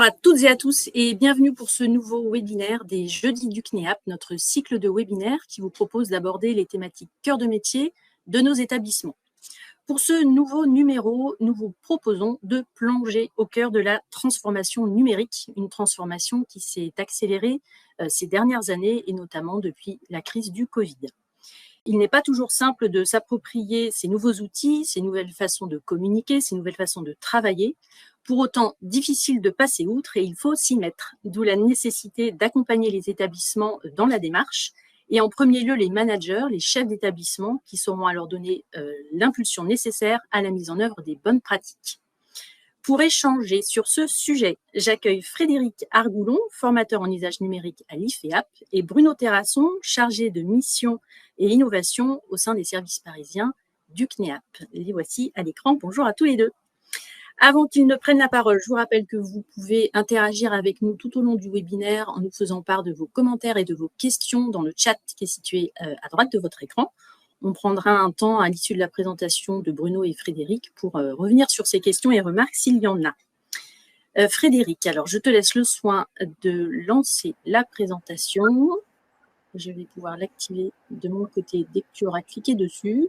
Bonjour à toutes et à tous et bienvenue pour ce nouveau webinaire des Jeudis du CNEAP, notre cycle de webinaires qui vous propose d'aborder les thématiques cœur de métier de nos établissements. Pour ce nouveau numéro, nous vous proposons de plonger au cœur de la transformation numérique, une transformation qui s'est accélérée ces dernières années et notamment depuis la crise du Covid. Il n'est pas toujours simple de s'approprier ces nouveaux outils, ces nouvelles façons de communiquer, ces nouvelles façons de travailler. Pour autant, difficile de passer outre et il faut s'y mettre, d'où la nécessité d'accompagner les établissements dans la démarche et en premier lieu les managers, les chefs d'établissement qui sauront alors donner l'impulsion nécessaire à la mise en œuvre des bonnes pratiques. Pour échanger sur ce sujet, j'accueille Frédéric Argoulon, formateur en usage numérique à l'IFEAP, et Bruno Terrasson, chargé de mission et innovation au sein des services parisiens du CNEAP. Les voici à l'écran. Bonjour à tous les deux. Avant qu'ils ne prennent la parole, je vous rappelle que vous pouvez interagir avec nous tout au long du webinaire en nous faisant part de vos commentaires et de vos questions dans le chat qui est situé à droite de votre écran. On prendra un temps à l'issue de la présentation de Bruno et Frédéric pour revenir sur ces questions et remarques s'il y en a. Frédéric, alors je te laisse le soin de lancer la présentation. Je vais pouvoir l'activer de mon côté dès que tu auras cliqué dessus.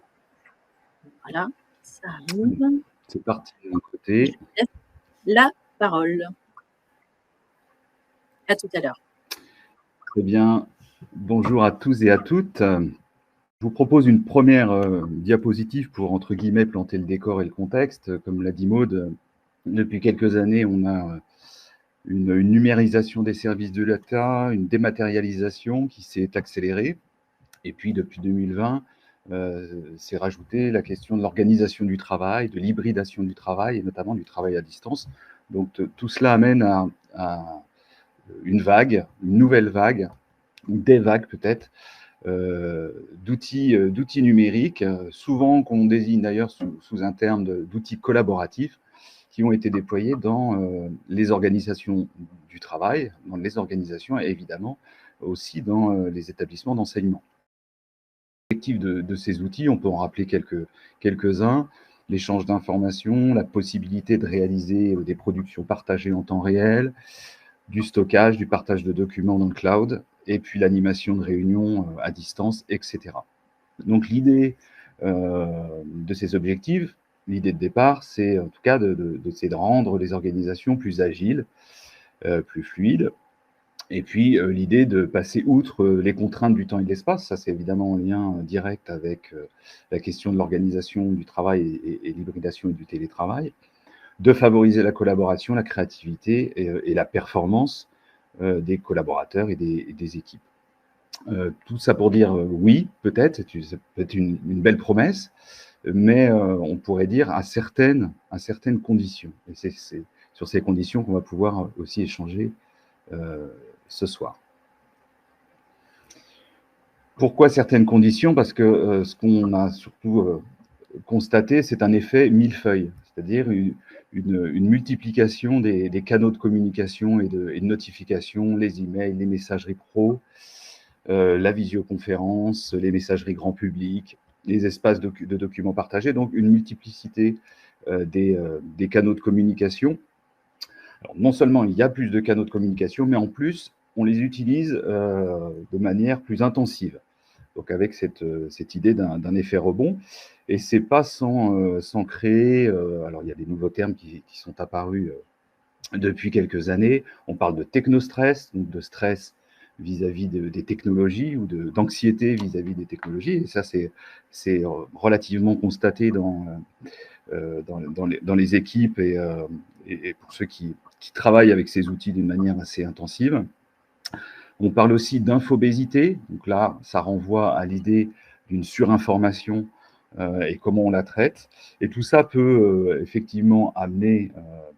Voilà, ça arrive. C'est parti de mon côté. Je laisse la parole. À tout à l'heure. Très bien. Bonjour à tous et à toutes. Je vous propose une première diapositive pour, entre guillemets, planter le décor et le contexte. Comme l'a dit Maude, depuis quelques années, on a une numérisation des services de l'État, une dématérialisation qui s'est accélérée. Et puis, depuis 2020, s'est rajoutée la question de l'organisation du travail, de l'hybridation du travail, et notamment du travail à distance. Donc, tout cela amène à une vague, une nouvelle vague, ou des vagues peut-être, d'outils numériques, souvent qu'on désigne d'ailleurs sous un terme d'outils collaboratifs, qui ont été déployés dans les organisations du travail, dans les organisations et évidemment aussi dans les établissements d'enseignement. L'objectif de ces outils, on peut en rappeler quelques-uns, l'échange d'informations, la possibilité de réaliser des productions partagées en temps réel, du stockage, du partage de documents dans le cloud, et puis l'animation de réunions à distance, etc. Donc l'idée de ces objectifs, l'idée de départ, c'est en tout cas d'essayer de rendre les organisations plus agiles, plus fluides, et puis l'idée de passer outre les contraintes du temps et de l'espace, ça c'est évidemment en lien direct avec la question de l'organisation du travail et l'hybridation et du télétravail, de favoriser la collaboration, la créativité et la performance des collaborateurs et des équipes. Tout ça pour dire oui, peut-être, ça peut être une belle promesse, mais on pourrait dire à certaines conditions. Et c'est sur ces conditions qu'on va pouvoir aussi échanger ce soir. Pourquoi certaines conditions? Parce que ce qu'on a surtout constaté, c'est un effet millefeuille, c'est-à-dire une multiplication des canaux de communication et de notification, les emails, les messageries pro, la visioconférence, les messageries grand public, les espaces de documents partagés, donc une multiplicité des canaux de communication. Alors, non seulement il y a plus de canaux de communication, mais en plus, on les utilise de manière plus intensive. Donc avec cette idée d'un effet rebond. Et c'est pas sans créer, alors il y a des nouveaux termes qui sont apparus depuis quelques années. On parle de technostress, donc de stress vis-à-vis des technologies ou d'anxiété vis-à-vis des technologies. Et ça, c'est relativement constaté dans les équipes et pour ceux qui travaillent avec ces outils d'une manière assez intensive. On parle aussi d'infobésité. Donc là, ça renvoie à l'idée d'une surinformation et comment on la traite. Et tout ça peut effectivement amener,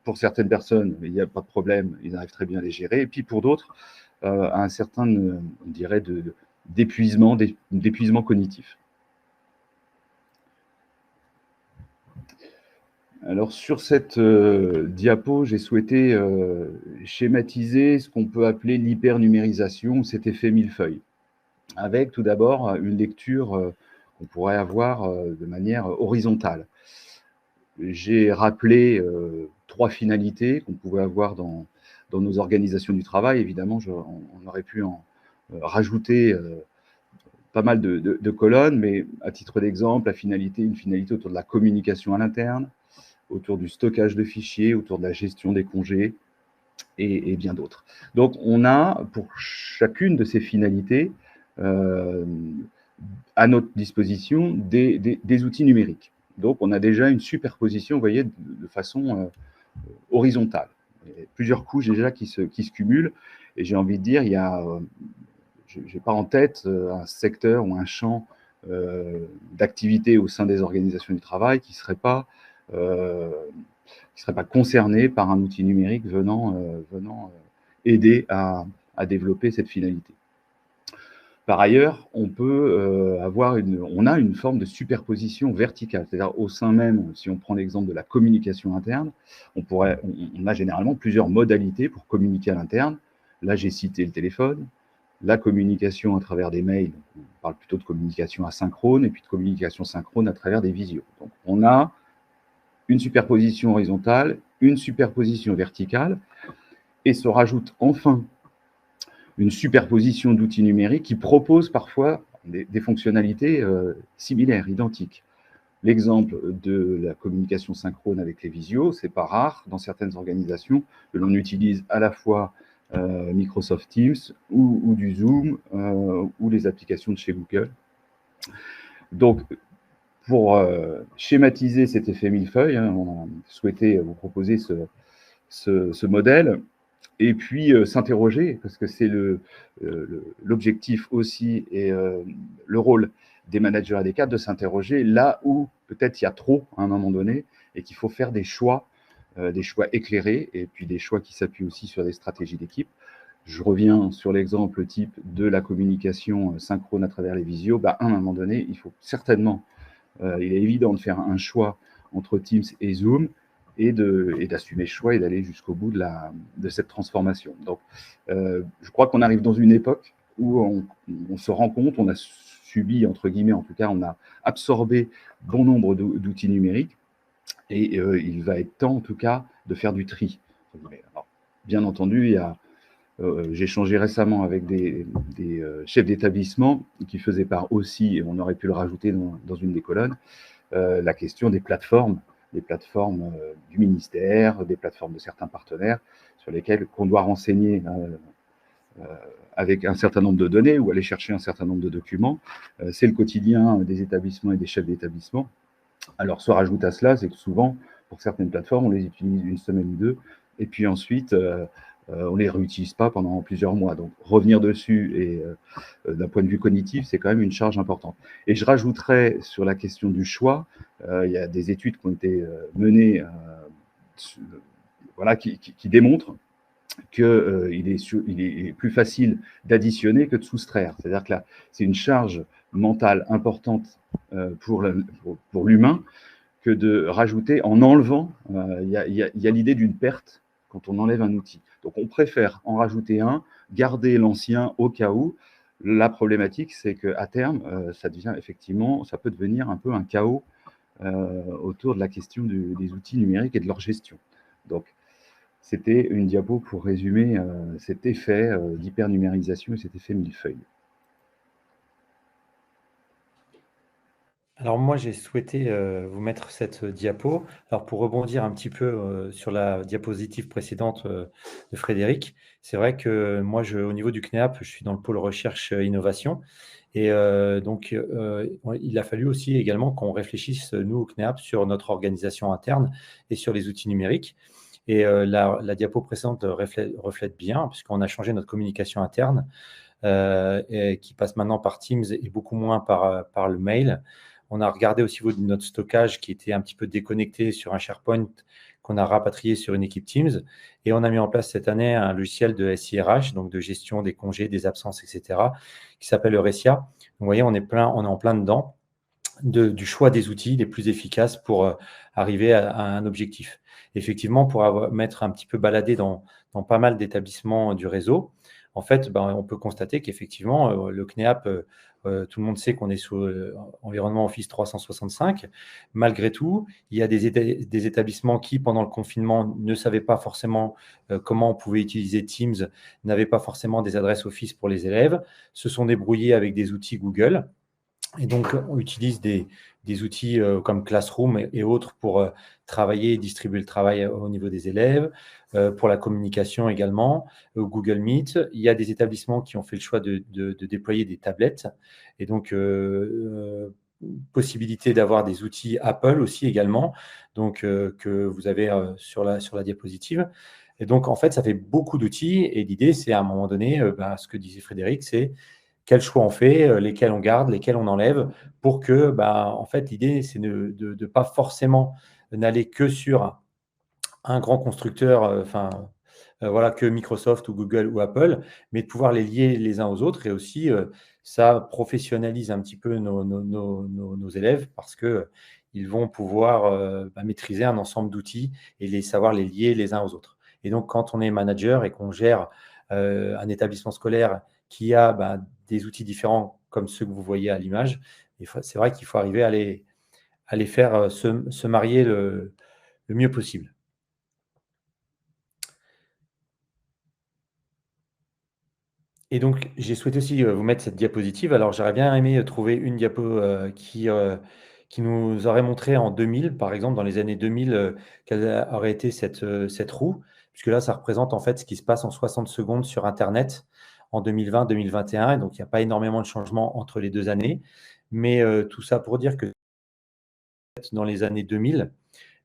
pour certaines personnes, il n'y a pas de problème, ils arrivent très bien à les gérer. Et puis pour d'autres, à un certain, on dirait, d'épuisement cognitif. Alors sur cette diapo, j'ai souhaité schématiser ce qu'on peut appeler l'hypernumérisation, cet effet millefeuille, avec tout d'abord une lecture qu'on pourrait avoir de manière horizontale. J'ai rappelé 3 finalités qu'on pouvait avoir dans dans nos organisations du travail. Évidemment, on aurait pu en rajouter pas mal de colonnes, mais à titre d'exemple, une finalité autour de la communication à l'interne, autour du stockage de fichiers, autour de la gestion des congés et bien d'autres. Donc, on a pour chacune de ces finalités à notre disposition des outils numériques. Donc, on a déjà une superposition, vous voyez, de façon horizontale. Il y a plusieurs couches déjà qui se cumulent. Et j'ai envie de dire, il y a, je n'ai pas en tête un secteur ou un champ d'activité au sein des organisations du travail qui ne serait pas concerné par un outil numérique venant aider à développer cette finalité. Par ailleurs, on a une forme de superposition verticale, c'est-à-dire au sein même, si on prend l'exemple de la communication interne, on a généralement plusieurs modalités pour communiquer à l'interne. Là, j'ai cité le téléphone, la communication à travers des mails, on parle plutôt de communication asynchrone, et puis de communication synchrone à travers des visios. Donc, on a une superposition horizontale, une superposition verticale, et se rajoute enfin une superposition d'outils numériques qui proposent parfois des fonctionnalités similaires, identiques. L'exemple de la communication synchrone avec les visios, c'est pas rare dans certaines organisations que l'on utilise à la fois Microsoft Teams ou du Zoom ou les applications de chez Google. Donc, pour schématiser cet effet millefeuille, on a souhaité vous proposer ce modèle. Et puis s'interroger, parce que c'est l'objectif aussi et le rôle des managers et des cadres de s'interroger là où peut-être il y a trop à un moment donné et qu'il faut faire des choix éclairés et puis des choix qui s'appuient aussi sur des stratégies d'équipe. Je reviens sur l'exemple type de la communication synchrone à travers les visios. À un moment donné, il faut certainement, il est évident de faire un choix entre Teams et Zoom, et d'assumer ce choix et d'aller jusqu'au bout de cette transformation. Donc, je crois qu'on arrive dans une époque où on se rend compte, on a subi, entre guillemets, en tout cas, on a absorbé bon nombre d'outils numériques, et il va être temps, en tout cas, de faire du tri. Alors, bien entendu, j'ai échangé récemment avec des chefs d'établissement qui faisaient part aussi, et on aurait pu le rajouter dans une des colonnes, la question des plateformes du ministère, des plateformes de certains partenaires sur lesquelles on doit renseigner avec un certain nombre de données ou aller chercher un certain nombre de documents. C'est le quotidien des établissements et des chefs d'établissement. Alors, se rajoute à cela, c'est que souvent, pour certaines plateformes, on les utilise une semaine ou deux, et puis ensuite, on ne les réutilise pas pendant plusieurs mois. Donc, revenir dessus, et d'un point de vue cognitif, c'est quand même une charge importante. Et je rajouterais sur la question du choix, il y a des études qui ont été menées qui démontrent qu'il est plus facile d'additionner que de soustraire. C'est-à-dire que là, c'est une charge mentale importante pour l'humain que de rajouter en enlevant. Il y a l'idée d'une perte quand on enlève un outil. Donc, on préfère en rajouter un, garder l'ancien au cas où. La problématique, c'est qu'à terme, ça peut devenir un peu un chaos autour de la question des outils numériques et de leur gestion. Donc, c'était une diapo pour résumer cet effet d'hypernumérisation et cet effet millefeuille. Alors moi, j'ai souhaité vous mettre cette diapo. Alors pour rebondir un petit peu sur la diapositive précédente de Frédéric, c'est vrai que moi, au niveau du CNEAP, je suis dans le pôle recherche innovation. Et donc, il a fallu aussi également qu'on réfléchisse, nous, au CNEAP, sur notre organisation interne et sur les outils numériques. Et la diapo précédente reflète bien, puisqu'on a changé notre communication interne, qui passe maintenant par Teams et beaucoup moins par le mail. On a regardé aussi notre stockage qui était un petit peu déconnecté sur un SharePoint qu'on a rapatrié sur une équipe Teams. Et on a mis en place cette année un logiciel de SIRH, donc de gestion des congés, des absences, etc., qui s'appelle Eurecia. Donc, vous voyez, on est en plein dedans du choix des outils les plus efficaces pour arriver à un objectif. Effectivement, pour m'être un petit peu baladé dans pas mal d'établissements du réseau, en fait, on peut constater qu'effectivement, le CNEAP, tout le monde sait qu'on est sous environnement Office 365. Malgré tout, il y a des établissements qui, pendant le confinement, ne savaient pas forcément comment on pouvait utiliser Teams, n'avaient pas forcément des adresses Office pour les élèves, se sont débrouillés avec des outils Google. Et donc, on utilise des outils comme Classroom et autres pour travailler et distribuer le travail au niveau des élèves, pour la communication également, Google Meet. Il y a des établissements qui ont fait le choix de déployer des tablettes et donc possibilité d'avoir des outils Apple aussi également, donc que vous avez sur la diapositive. Et donc, en fait, ça fait beaucoup d'outils et l'idée, c'est à un moment donné, ce que disait Frédéric, c'est quels choix on fait, lesquels on garde, lesquels on enlève, pour que, en fait, l'idée, c'est de ne pas forcément n'aller que sur un grand constructeur, voilà, que Microsoft ou Google ou Apple, mais de pouvoir les lier les uns aux autres. Et aussi, ça professionnalise un petit peu nos élèves parce qu'ils vont pouvoir maîtriser un ensemble d'outils et savoir les lier les uns aux autres. Et donc, quand on est manager et qu'on gère un établissement scolaire qui a des outils différents comme ceux que vous voyez à l'image, c'est vrai qu'il faut arriver à les faire se marier le mieux possible. Et donc, j'ai souhaité aussi vous mettre cette diapositive. Alors, j'aurais bien aimé trouver une diapo qui nous aurait montré en 2000, par exemple, dans les années 2000, quelle aurait été cette roue, puisque là, ça représente en fait ce qui se passe en 60 secondes sur Internet en 2020-2021. Et donc, il n'y a pas énormément de changements entre les 2 années. Mais tout ça pour dire que dans les années 2000,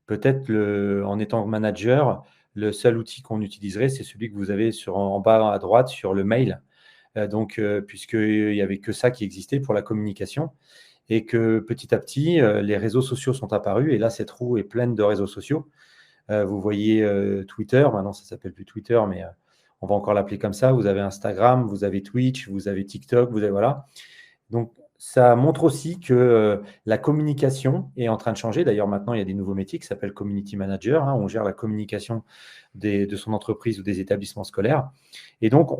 peut-être en étant manager, le seul outil qu'on utiliserait, c'est celui que vous avez en bas à droite sur le mail. Puisqu'il n'y avait que ça qui existait pour la communication et que petit à petit, les réseaux sociaux sont apparus et là, cette roue est pleine de réseaux sociaux. Vous voyez Twitter, maintenant ça ne s'appelle plus Twitter, mais on va encore l'appeler comme ça. Vous avez Instagram, vous avez Twitch, vous avez TikTok, voilà. Donc, ça montre aussi que la communication est en train de changer. D'ailleurs, maintenant, il y a des nouveaux métiers qui s'appellent Community Manager. On gère la communication de son entreprise ou des établissements scolaires. Et donc,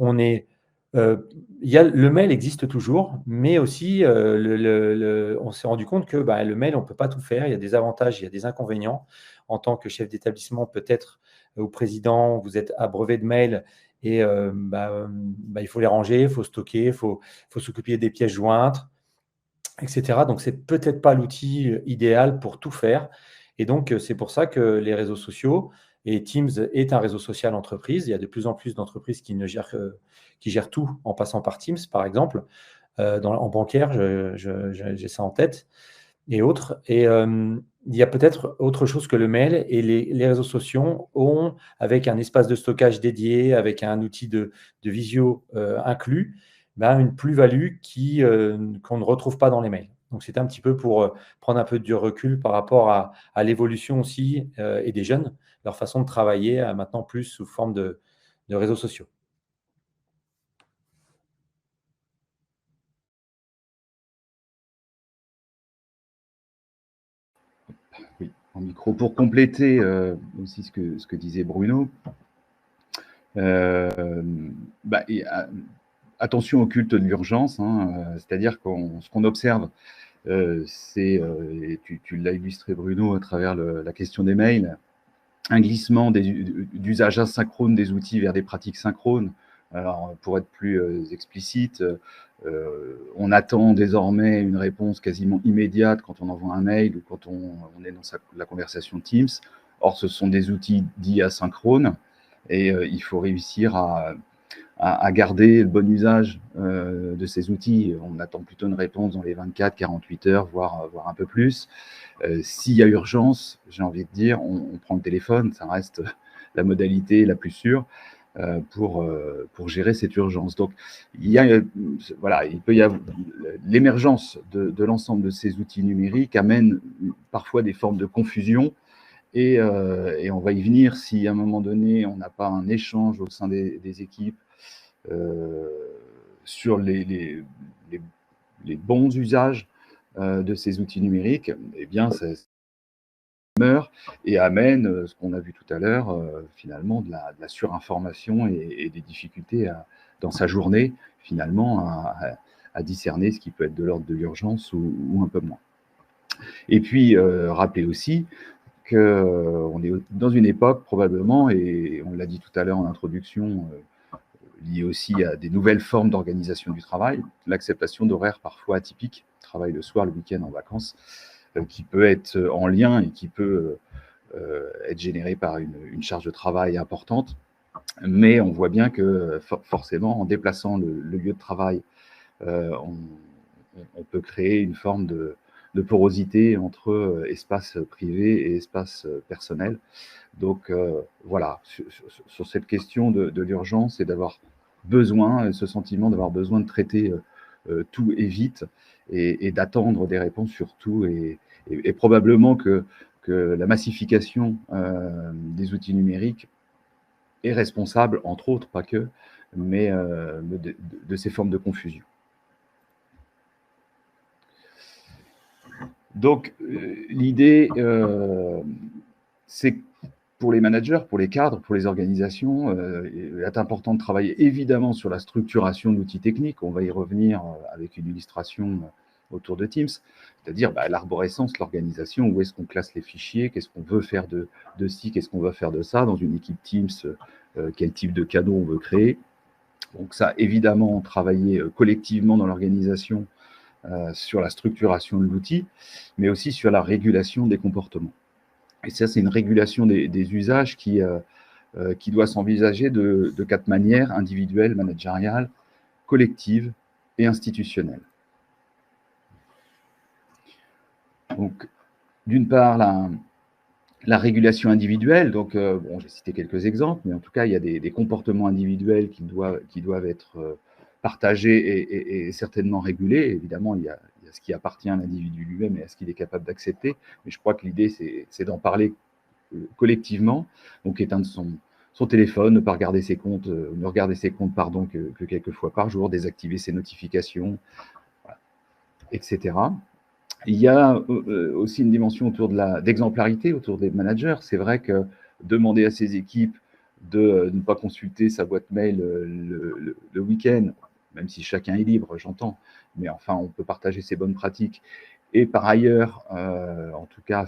le mail existe toujours, mais aussi on s'est rendu compte que le mail, on ne peut pas tout faire. Il y a des avantages, il y a des inconvénients. En tant que chef d'établissement, peut-être, ou président, vous êtes abreuvé de mails et il faut les ranger, il faut stocker, il faut s'occuper des pièces jointes, etc. Donc, ce n'est peut-être pas l'outil idéal pour tout faire. Et donc, c'est pour ça que les réseaux sociaux, et Teams est un réseau social entreprise. Il y a de plus en plus d'entreprises qui gèrent tout en passant par Teams, par exemple. En bancaire, j'ai ça en tête, et autres. Et il y a peut-être autre chose que le mail. Et les réseaux sociaux ont, avec un espace de stockage dédié, avec un outil de visio inclus, une plus-value qu'on ne retrouve pas dans les mails. Donc, c'était un petit peu pour prendre un peu du recul par rapport à l'évolution aussi et des jeunes, leur façon de travailler maintenant plus sous forme de réseaux sociaux. Oui, en micro. Pour compléter aussi ce que disait Bruno, attention au culte de l'urgence, c'est-à-dire ce qu'on observe, et tu l'as illustré Bruno à travers la question des mails, un glissement d'usage asynchrone des outils vers des pratiques synchrones. Alors, pour être plus explicite, on attend désormais une réponse quasiment immédiate quand on envoie un mail ou quand on est dans la conversation Teams. Or, ce sont des outils dits asynchrones et il faut réussir à garder le bon usage de ces outils. On attend plutôt une réponse dans les 24, 48 heures, voire un peu plus. S'il y a urgence, j'ai envie de dire, on prend le téléphone, ça reste la modalité la plus sûre pour gérer cette urgence. Donc, il peut y avoir l'émergence de l'ensemble de ces outils numériques amène parfois des formes de confusion. Et on va y venir si à un moment donné, on n'a pas un échange au sein des équipes sur les bons usages de ces outils numériques, eh bien, ça meurt et amène ce qu'on a vu tout à l'heure, finalement, de la surinformation et des difficultés dans sa journée, finalement, à discerner ce qui peut être de l'ordre de l'urgence ou un peu moins. Et puis, rappelez aussi qu'on est dans une époque probablement, et on l'a dit tout à l'heure en introduction, liée aussi à des nouvelles formes d'organisation du travail, l'acceptation d'horaires parfois atypiques, travail le soir, le week-end, en vacances, qui peut être en lien et qui peut être généré par une charge de travail importante. Mais on voit bien que forcément, en déplaçant le lieu de travail, on peut créer une forme de porosité entre espace privé et espace personnel. Donc voilà, sur cette question de l'urgence et d'avoir besoin, ce sentiment d'avoir besoin de traiter tout et vite et d'attendre des réponses sur tout. Et probablement que la massification des outils numériques est responsable, entre autres, pas que, mais de ces formes de confusion. Donc, l'idée, c'est pour les managers, pour les cadres, pour les organisations, il est important de travailler évidemment sur la structuration d'outils techniques. On va y revenir avec une illustration autour de Teams, c'est-à-dire l'arborescence, l'organisation, où est-ce qu'on classe les fichiers, qu'est-ce qu'on veut faire de ci, qu'est-ce qu'on veut faire de ça, dans une équipe Teams, quel type de canaux on veut créer. Donc ça, évidemment, travailler collectivement dans l'organisation sur la structuration de l'outil, mais aussi sur la régulation des comportements. Et ça, c'est une régulation des usages qui doit s'envisager de 4 manières: individuelle, managériale, collective et institutionnelle. Donc, d'une part, la régulation individuelle, donc bon, j'ai cité quelques exemples, mais en tout cas, il y a des comportements individuels qui doivent être partagés et certainement régulés. Évidemment, il y a ce qui appartient à l'individu lui-même et à ce qu'il est capable d'accepter, mais je crois que l'idée, c'est d'en parler collectivement. Donc, éteindre son téléphone, ne pas regarder ses comptes, ne regarder ses comptes, pardon, que quelques fois par jour, désactiver ses notifications, voilà, etc. Il y a aussi une dimension autour d'exemplarité, autour des managers. C'est vrai que demander à ses équipes de ne pas consulter sa boîte mail le week-end, même si chacun est libre, j'entends, mais enfin, on peut partager ses bonnes pratiques. Et par ailleurs, en tout cas,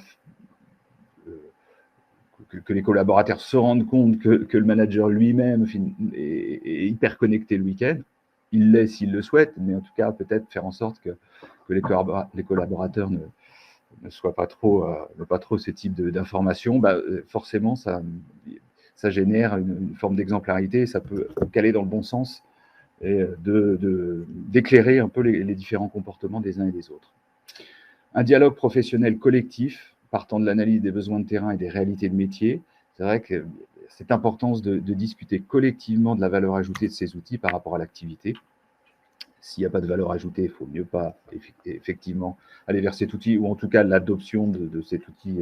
que les collaborateurs se rendent compte que le manager lui-même est hyper connecté le week-end. Il l'est s'il le souhaite, mais en tout cas, peut-être faire en sorte que les collaborateurs ne soient pas trop ce type d'informations. Forcément, ça génère une forme d'exemplarité et ça peut caler dans le bon sens et d'éclairer un peu les différents comportements des uns et des autres. Un dialogue professionnel collectif, partant de l'analyse des besoins de terrain et des réalités de métier. C'est vrai que cette importance de discuter collectivement de la valeur ajoutée de ces outils par rapport à l'activité. S'il n'y a pas de valeur ajoutée, il ne faut mieux pas effectivement aller vers cet outil, ou en tout cas l'adoption de cet outil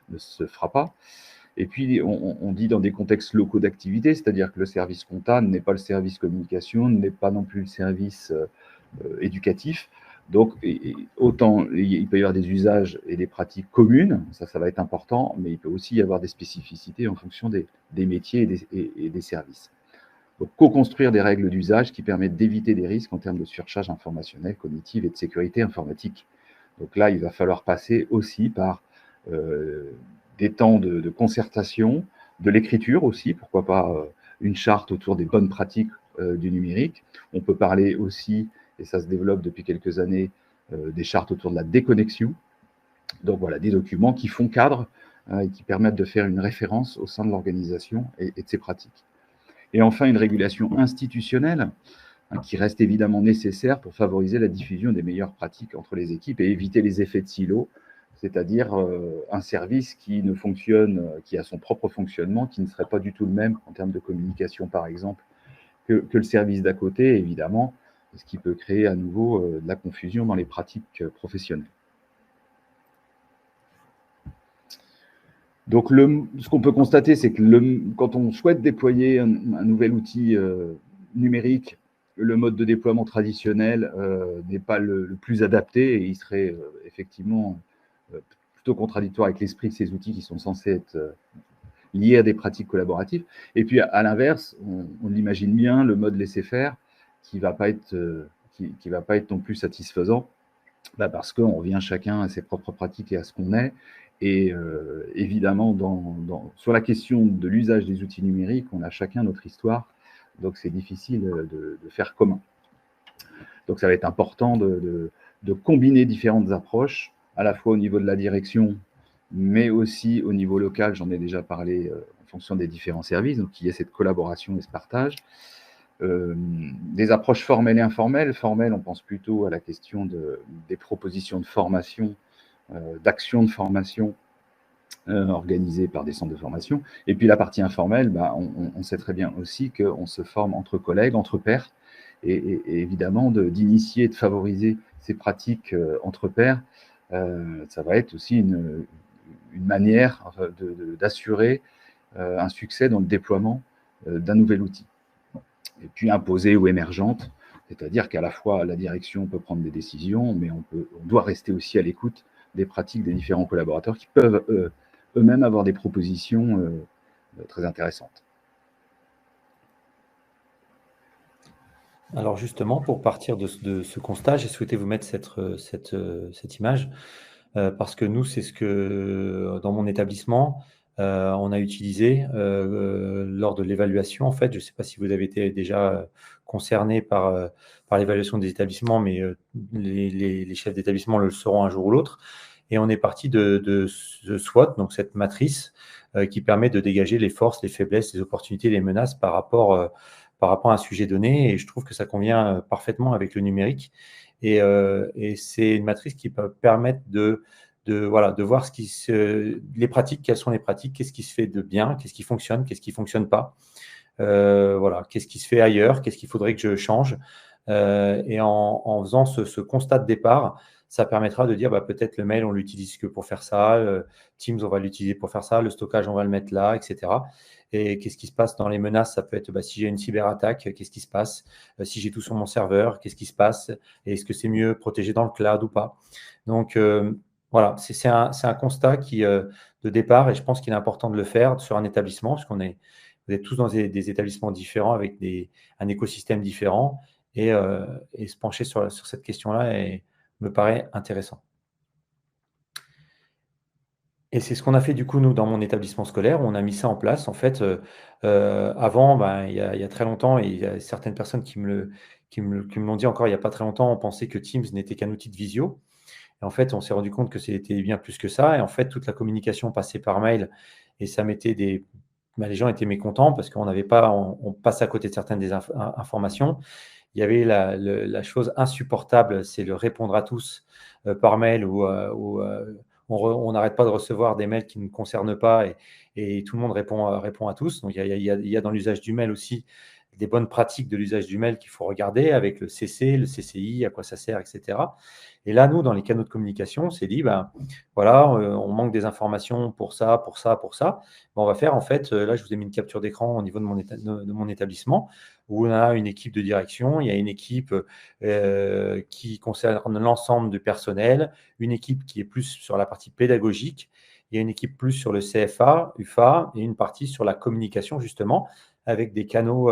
ne se fera pas. Et puis, on dit dans des contextes locaux d'activité, c'est-à-dire que le service compta n'est pas le service communication, n'est pas non plus le service éducatif. Donc, autant il peut y avoir des usages et des pratiques communes, ça va être important, mais il peut aussi y avoir des spécificités en fonction des métiers et des services. Donc, co-construire des règles d'usage qui permettent d'éviter des risques en termes de surcharge informationnelle, cognitive et de sécurité informatique. Donc là, il va falloir passer aussi par des temps de concertation, de l'écriture aussi, pourquoi pas une charte autour des bonnes pratiques du numérique. On peut parler aussi, et ça se développe depuis quelques années, des chartes autour de la déconnexion. Donc voilà, des documents qui font cadre et qui permettent de faire une référence au sein de l'organisation et de ses pratiques. Et enfin, une régulation institutionnelle qui reste évidemment nécessaire pour favoriser la diffusion des meilleures pratiques entre les équipes et éviter les effets de silo, c'est-à-dire un service qui ne fonctionne, qui a son propre fonctionnement, qui ne serait pas du tout le même en termes de communication, par exemple, que le service d'à côté, évidemment, ce qui peut créer à nouveau de la confusion dans les pratiques professionnelles. Donc, ce qu'on peut constater, c'est que quand on souhaite déployer un nouvel outil numérique, le mode de déploiement traditionnel n'est pas le plus adapté et il serait effectivement plutôt contradictoire avec l'esprit de ces outils qui sont censés être liés à des pratiques collaboratives. Et puis, à l'inverse, on l'imagine bien, le mode laisser-faire qui va pas être non plus satisfaisant, parce qu'on revient chacun à ses propres pratiques et à ce qu'on est. Et évidemment, sur la question de l'usage des outils numériques, on a chacun notre histoire, donc c'est difficile de faire commun. Donc ça va être important de combiner différentes approches, à la fois au niveau de la direction, mais aussi au niveau local, j'en ai déjà parlé, en fonction des différents services, donc qu'il y ait cette collaboration et ce partage. Des approches formelles et informelles. Formelles, on pense plutôt à la question des propositions de formation, d'actions de formation organisées par des centres de formation. Et puis la partie informelle, on sait très bien aussi qu'on se forme entre collègues, entre pairs, et évidemment d'initier et de favoriser ces pratiques entre pairs. Ça va être aussi une manière d'assurer un succès dans le déploiement d'un nouvel outil. Et puis imposée ou émergente, c'est-à-dire qu'à la fois la direction peut prendre des décisions, mais on doit rester aussi à l'écoute des pratiques des différents collaborateurs qui peuvent eux-mêmes avoir des propositions très intéressantes. Alors justement, pour partir de ce constat, j'ai souhaité vous mettre cette image parce que nous, c'est ce que dans mon établissement, on a utilisé lors de l'évaluation. En fait, je ne sais pas si vous avez été déjà concerné par l'évaluation des établissements, mais les chefs d'établissement le seront un jour ou l'autre. Et on est parti de SWOT, donc cette matrice qui permet de dégager les forces, les faiblesses, les opportunités, les menaces par rapport à un sujet donné. Et je trouve que ça convient parfaitement avec le numérique. Et c'est une matrice qui peut permettre de voir les pratiques, quelles sont les pratiques, qu'est-ce qui se fait de bien, qu'est-ce qui fonctionne pas. Qu'est-ce qui se fait ailleurs, qu'est-ce qu'il faudrait que je change. Et en faisant ce constat de départ, ça permettra de dire peut-être le mail, on l'utilise que pour faire ça, Teams, on va l'utiliser pour faire ça, le stockage, on va le mettre là, etc. Et qu'est-ce qui se passe dans les menaces? Ça peut être si j'ai une cyberattaque, qu'est-ce qui se passe? Si j'ai tout sur mon serveur, qu'est-ce qui se passe? Et est-ce que c'est mieux protégé dans le cloud ou pas? Donc, voilà, c'est un constat de départ, et je pense qu'il est important de le faire sur un établissement, parce vous êtes tous dans des établissements différents avec un écosystème différent, et se pencher sur cette question-là me paraît intéressant. Et c'est ce qu'on a fait du coup, nous, dans mon établissement scolaire, où on a mis ça en place. En fait, avant, il y a très longtemps, et il y a certaines personnes qui me l'ont dit encore il n'y a pas très longtemps, on pensait que Teams n'était qu'un outil de visio. Et en fait, on s'est rendu compte que c'était bien plus que ça. Et en fait, toute la communication passait par mail, et ça mettait les gens étaient mécontents parce on passe à côté de certaines informations. Il y avait la chose insupportable, c'est le répondre à tous par mail, où on n'arrête pas de recevoir des mails qui ne concernent pas, et tout le monde répond à tous. Donc, il y a dans l'usage du mail aussi des bonnes pratiques de l'usage du mail qu'il faut regarder avec le CC, le CCI, à quoi ça sert, etc. Et là, nous, dans les canaux de communication, on s'est dit, on manque des informations pour ça, pour ça, pour ça. On va faire, en fait, là, je vous ai mis une capture d'écran au niveau de mon établissement, où on a une équipe de direction, il y a une équipe qui concerne l'ensemble du personnel, une équipe qui est plus sur la partie pédagogique, il y a une équipe plus sur le CFA, UFA, et une partie sur la communication, justement, avec des canaux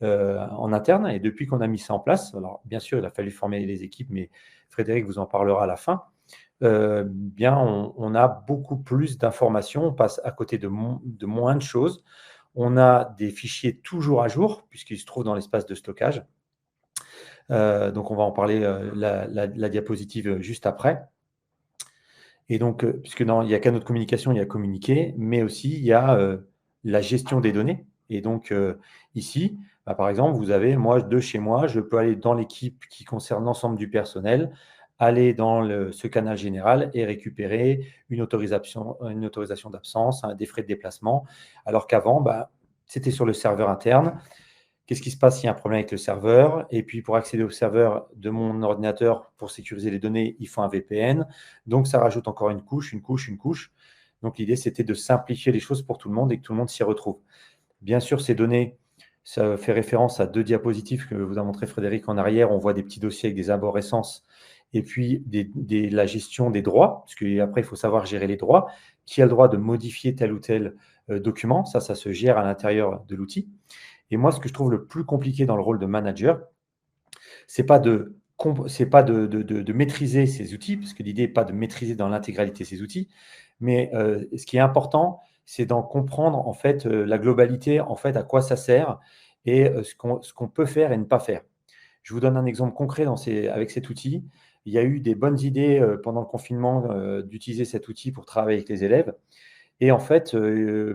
en interne. Et depuis qu'on a mis ça en place, alors bien sûr, il a fallu former les équipes, mais Frédéric vous en parlera à la fin, on a beaucoup plus d'informations, on passe à côté de moins de choses. On a des fichiers toujours à jour, puisqu'ils se trouvent dans l'espace de stockage. Donc, on va en parler, la diapositive juste après. Et donc, puisque il n'y a qu'à notre communication, il y a communiquer, mais aussi il y a la gestion des données. Et donc, ici, par exemple, vous avez, moi, de chez moi, je peux aller dans l'équipe qui concerne l'ensemble du personnel, aller dans ce canal général et récupérer une autorisation d'absence, des frais de déplacement, alors qu'avant, c'était sur le serveur interne. Qu'est-ce qui se passe s'il y a un problème avec le serveur? Et puis, pour accéder au serveur de mon ordinateur, pour sécuriser les données, il faut un VPN. Donc, ça rajoute encore une couche, une couche, une couche. Donc, l'idée, c'était de simplifier les choses pour tout le monde et que tout le monde s'y retrouve. Bien sûr, ces données, ça fait référence à 2 diapositives que vous a montré Frédéric en arrière. On voit des petits dossiers avec des arborescences et puis la gestion des droits, parce qu'après, il faut savoir gérer les droits. Qui a le droit de modifier tel ou tel document? Ça se gère à l'intérieur de l'outil. Et moi, ce que je trouve le plus compliqué dans le rôle de manager, c'est pas de maîtriser ces outils, parce que l'idée n'est pas de maîtriser dans l'intégralité ces outils, mais ce qui est important, c'est d'en comprendre en fait la globalité, en fait à quoi ça sert et ce qu'on peut faire et ne pas faire. Je vous donne un exemple concret avec cet outil. Il y a eu des bonnes idées pendant le confinement d'utiliser cet outil pour travailler avec les élèves. Et en fait,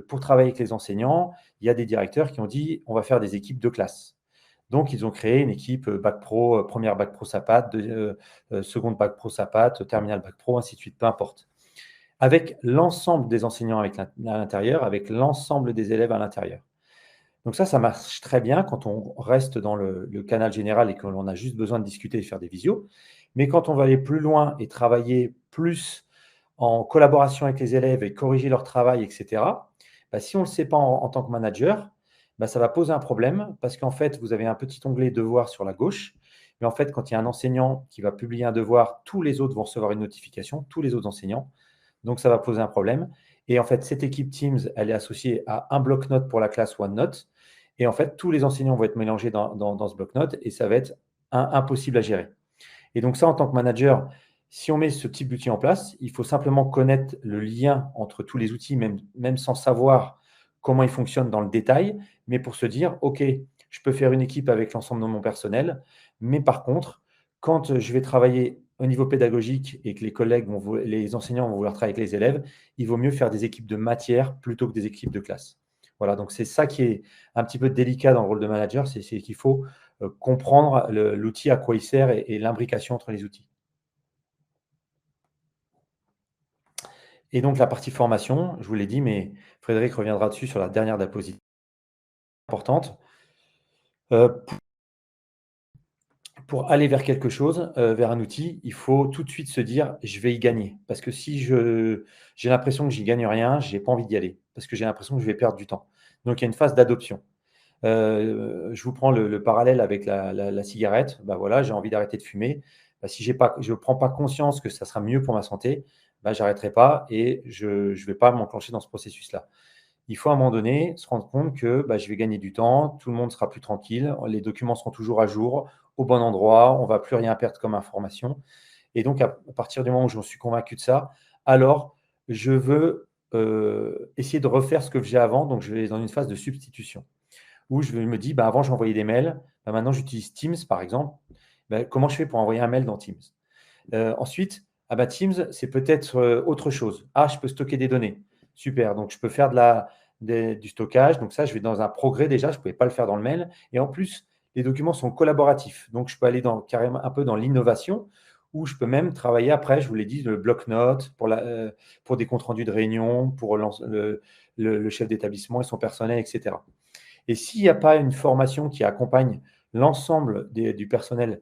pour travailler avec les enseignants, il y a des directeurs qui ont dit: «On va faire des équipes de classe». Donc ils ont créé une équipe bac pro, première bac pro SAPAT, seconde bac pro SAPAT, terminale bac pro, ainsi de suite, peu importe. Avec l'ensemble des enseignants à l'intérieur, avec l'ensemble des élèves à l'intérieur. Donc ça marche très bien quand on reste dans le canal général et que l'on a juste besoin de discuter et faire des visios. Mais quand on va aller plus loin et travailler plus en collaboration avec les élèves et corriger leur travail, et cetera, bah, si on ne le sait pas en tant que manager, bah, ça va poser un problème parce qu'en fait, vous avez un petit onglet devoir sur la gauche. Mais en fait, quand il y a un enseignant qui va publier un devoir, tous les autres vont recevoir une notification, tous les autres enseignants. Donc, ça va poser un problème. Et en fait, cette équipe Teams, elle est associée à un bloc-notes pour la classe OneNote. Et en fait, tous les enseignants vont être mélangés dans ce bloc-notes et ça va être impossible à gérer. Et donc ça, en tant que manager, si on met ce type d'outil en place, il faut simplement connaître le lien entre tous les outils, même sans savoir comment ils fonctionnent dans le détail, mais pour se dire, OK, je peux faire une équipe avec l'ensemble de mon personnel, mais par contre, quand je vais travailler au niveau pédagogique et que les enseignants vont vouloir travailler avec les élèves, il vaut mieux faire des équipes de matière plutôt que des équipes de classe. Voilà, donc c'est ça qui est un petit peu délicat dans le rôle de manager, c'est qu'il faut comprendre l'outil, à quoi il sert et l'imbrication entre les outils. Et donc la partie formation, je vous l'ai dit, mais Frédéric reviendra dessus sur la dernière diapositive importante. Pour aller vers quelque chose, vers un outil, il faut tout de suite se dire: «Je vais y gagner». Parce que si j'ai l'impression que j'y gagne rien, j'ai pas envie d'y aller, parce que j'ai l'impression que je vais perdre du temps. Donc il y a une phase d'adoption. Je vous prends le parallèle avec la cigarette. Bah, voilà, j'ai envie d'arrêter de fumer. Bah, si je ne prends pas conscience que ça sera mieux pour ma santé, bah, j'arrêterai pas et je ne vais pas m'enclencher dans ce processus-là. Il faut à un moment donné se rendre compte que, bah, je vais gagner du temps, tout le monde sera plus tranquille, les documents seront toujours à jour, au bon endroit, on ne va plus rien perdre comme information et donc à partir du moment où je suis convaincu de ça, alors je veux, essayer de refaire ce que j'ai avant, donc je vais dans une phase de substitution où je me dis: «Bah, avant j'envoyais des mails, bah, maintenant j'utilise Teams par exemple. Bah, comment je fais pour envoyer un mail dans Teams?» Ensuite, ah bah, Teams, c'est peut-être, autre chose. Ah, je peux stocker des données. Super, donc je peux faire du stockage. Donc ça, je vais dans un progrès déjà, je ne pouvais pas le faire dans le mail et en plus, les documents sont collaboratifs. Donc je peux aller carrément un peu dans l'innovation où je peux même travailler après, je vous l'ai dit, le bloc-notes pour des comptes rendus de réunion, pour le chef d'établissement et son personnel, et cetera. Et s'il n'y a pas une formation qui accompagne l'ensemble du personnel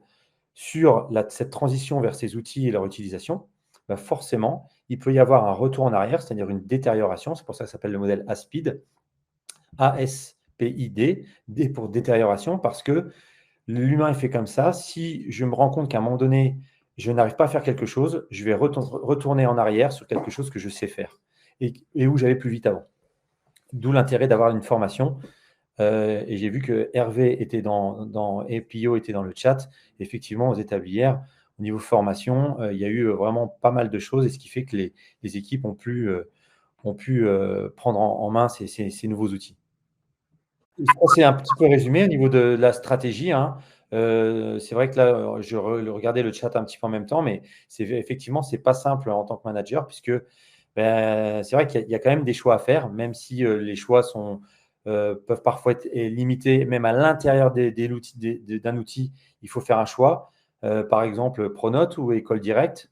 sur cette transition vers ces outils et leur utilisation, bah forcément, il peut y avoir un retour en arrière, c'est-à-dire une détérioration. C'est pour ça que ça s'appelle le modèle ASPID, A-S-P-I-D, D pour détérioration, parce que l'humain est fait comme ça. Si je me rends compte qu'à un moment donné, je n'arrive pas à faire quelque chose, je vais retourner en arrière sur quelque chose que je sais faire et où j'allais plus vite avant. D'où l'intérêt d'avoir une formation. Et j'ai vu que Hervé était et Pio était dans le chat. Effectivement, aux établis hier, au niveau formation, il y a eu vraiment pas mal de choses et ce qui fait que les équipes ont pu prendre en main ces nouveaux outils. Je pense que c'est un petit peu résumé au niveau de la stratégie, hein. C'est vrai que là, je regardais le chat un petit peu en même temps, mais effectivement, c'est pas simple en tant que manager puisque, c'est vrai qu'il y a quand même des choix à faire, même si, les choix peuvent parfois être limités, même à l'intérieur d'un outil, il faut faire un choix. Par exemple, Pronote ou École Directe.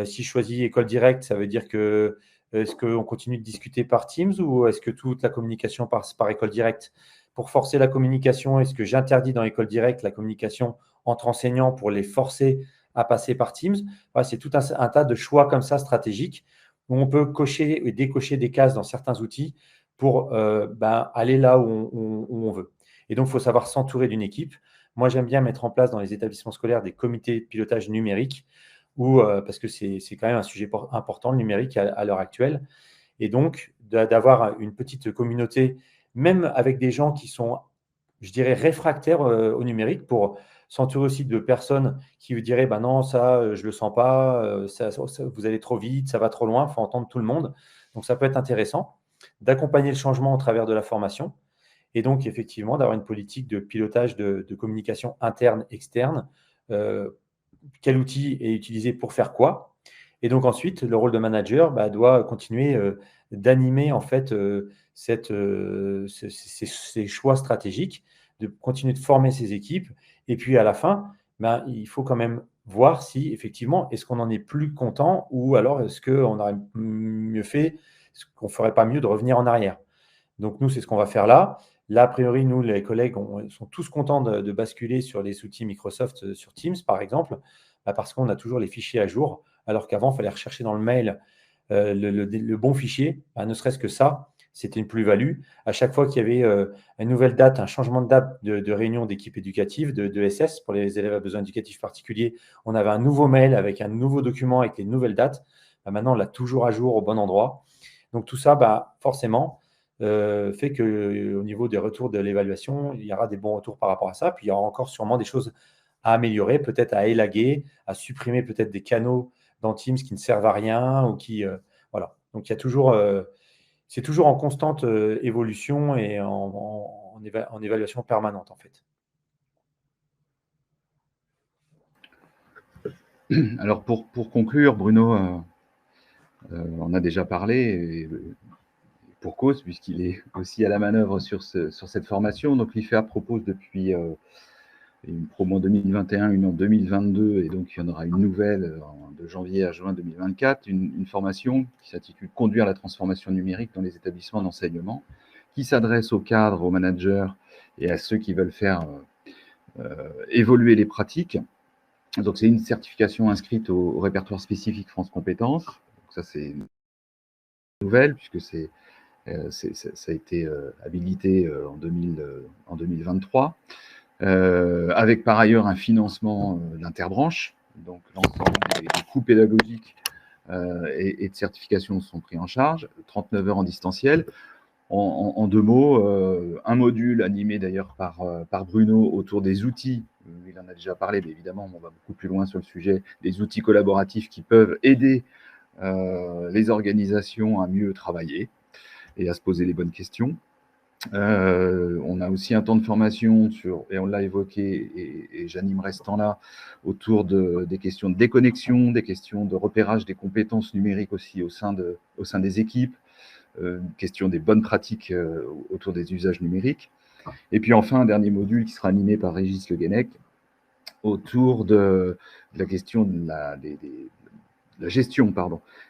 Si je choisis École Directe, ça veut dire que est-ce qu'on continue de discuter par Teams ou est-ce que toute la communication passe par École Directe? Pour forcer la communication, est-ce que j'interdis dans École Directe la communication entre enseignants pour les forcer à passer par Teams? Voilà, c'est tout un tas de choix comme ça stratégiques où on peut cocher et décocher des cases dans certains outils pour aller là où on veut. Et donc, il faut savoir s'entourer d'une équipe. Moi, j'aime bien mettre en place dans les établissements scolaires des comités de pilotage numérique parce que c'est quand même un sujet important, le numérique, à l'heure actuelle. Et donc, d'avoir une petite communauté, même avec des gens qui sont, je dirais, réfractaires au numérique, pour s'entourer aussi de personnes qui vous diraient bah non, ça, je ne le sens pas, vous allez trop vite, ça va trop loin, il faut entendre tout le monde. Donc, ça peut être intéressant d'accompagner le changement au travers de la formation et donc, effectivement, d'avoir une politique de pilotage de communication interne, externe. Quel outil est utilisé pour faire quoi? Et donc ensuite, le rôle de manager doit continuer d'animer en fait ces choix stratégiques, de continuer de former ses équipes. Et puis à la fin, il faut quand même voir si effectivement, est-ce qu'on en est plus content ou alors est-ce qu'on aurait mieux fait, est-ce qu'on ne ferait pas mieux de revenir en arrière? Donc nous, c'est ce qu'on va faire là. Là, a priori, nous, les collègues, sont tous contents de basculer sur les outils Microsoft sur Teams, par exemple, parce qu'on a toujours les fichiers à jour, alors qu'avant, il fallait rechercher dans le mail le bon fichier. Ne serait-ce que ça, c'était une plus-value. À chaque fois qu'il y avait une nouvelle date, un changement de date de réunion d'équipe éducative, de SS, pour les élèves à besoins éducatifs particuliers, on avait un nouveau mail avec un nouveau document avec les nouvelles dates. Maintenant, on l'a toujours à jour au bon endroit. Donc tout ça, forcément, fait qu'au niveau des retours de l'évaluation, il y aura des bons retours par rapport à ça. Puis il y aura encore sûrement des choses à améliorer, peut-être à élaguer, à supprimer peut-être des canaux dans Teams qui ne servent à rien ou qui voilà. Donc il y a toujours, c'est toujours en constante évolution et en évaluation permanente en fait. Alors pour conclure, Bruno, on a déjà parlé. Et, pour cause, puisqu'il est aussi à la manœuvre sur cette formation. Donc l'IFEA propose depuis une promo en 2021, une en 2022, et donc il y en aura une nouvelle de janvier à juin 2024, une formation qui s'intitule « Conduire la transformation numérique dans les établissements d'enseignement », qui s'adresse aux cadres, aux managers et à ceux qui veulent faire évoluer les pratiques. Donc c'est une certification inscrite au répertoire spécifique France Compétences. Donc ça c'est une nouvelle, puisque ça a été habilité en 2023, avec par ailleurs un financement d'interbranche. Donc l'ensemble des coûts pédagogiques et de certification sont pris en charge, 39 heures en distanciel. En deux mots, un module animé d'ailleurs par Bruno autour des outils, il en a déjà parlé, mais évidemment on va beaucoup plus loin sur le sujet, des outils collaboratifs qui peuvent aider les organisations à mieux travailler et à se poser les bonnes questions. On a aussi un temps de formation et on l'a évoqué, et j'animerai ce temps-là, autour des questions de déconnexion, des questions de repérage des compétences numériques aussi au sein des équipes, question des bonnes pratiques autour des usages numériques. Et puis enfin, un dernier module qui sera animé par Régis Le Guenec autour de la question de la gestion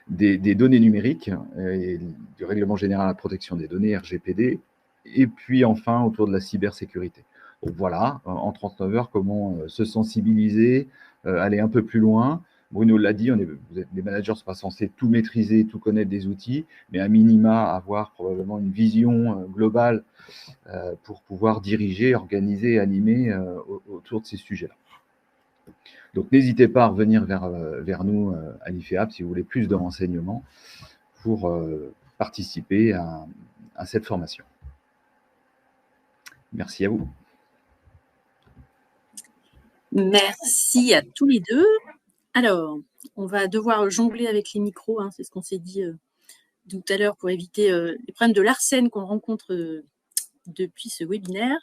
des données numériques et du règlement général à la protection des données, RGPD, et puis enfin autour de la cybersécurité. Donc voilà, en 39 heures, comment se sensibiliser, aller un peu plus loin. Bruno l'a dit, les managers ne sont pas censés tout maîtriser, tout connaître des outils, mais à minima avoir probablement une vision globale pour pouvoir diriger, organiser, animer autour de ces sujets-là. Donc n'hésitez pas à revenir vers nous à l'IFEAP si vous voulez plus de renseignements pour participer à cette formation. Merci à vous. Merci à tous les deux. Alors, on va devoir jongler avec les micros, hein, c'est ce qu'on s'est dit tout à l'heure pour éviter les problèmes de l'arsène qu'on rencontre depuis ce webinaire.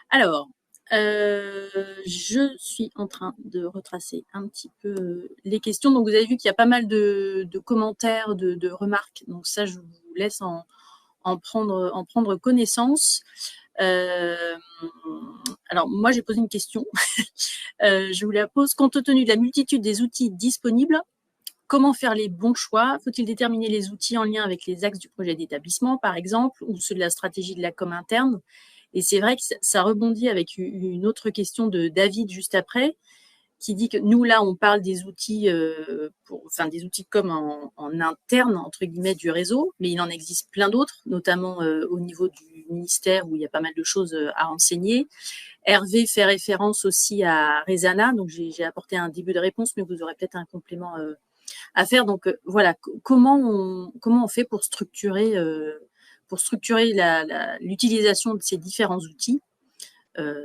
Alors, je suis en train de retracer un petit peu les questions. Donc, vous avez vu qu'il y a pas mal de commentaires, de remarques. Donc, ça, je vous laisse en prendre connaissance. Alors, moi, j'ai posé une question. Je vous la pose. Compte tenu de la multitude des outils disponibles, comment faire les bons choix? Faut-il déterminer les outils en lien avec les axes du projet d'établissement, par exemple, ou ceux de la stratégie de la com interne? Et c'est vrai que ça rebondit avec une autre question de David juste après, qui dit que nous, là, on parle des outils, des outils de com en interne, entre guillemets, du réseau, mais il en existe plein d'autres, notamment au niveau du ministère où il y a pas mal de choses à renseigner. Hervé fait référence aussi à Rezana, donc j'ai apporté un début de réponse, mais vous aurez peut-être un complément à faire. Donc voilà, comment on fait pour structurer l'utilisation de ces différents outils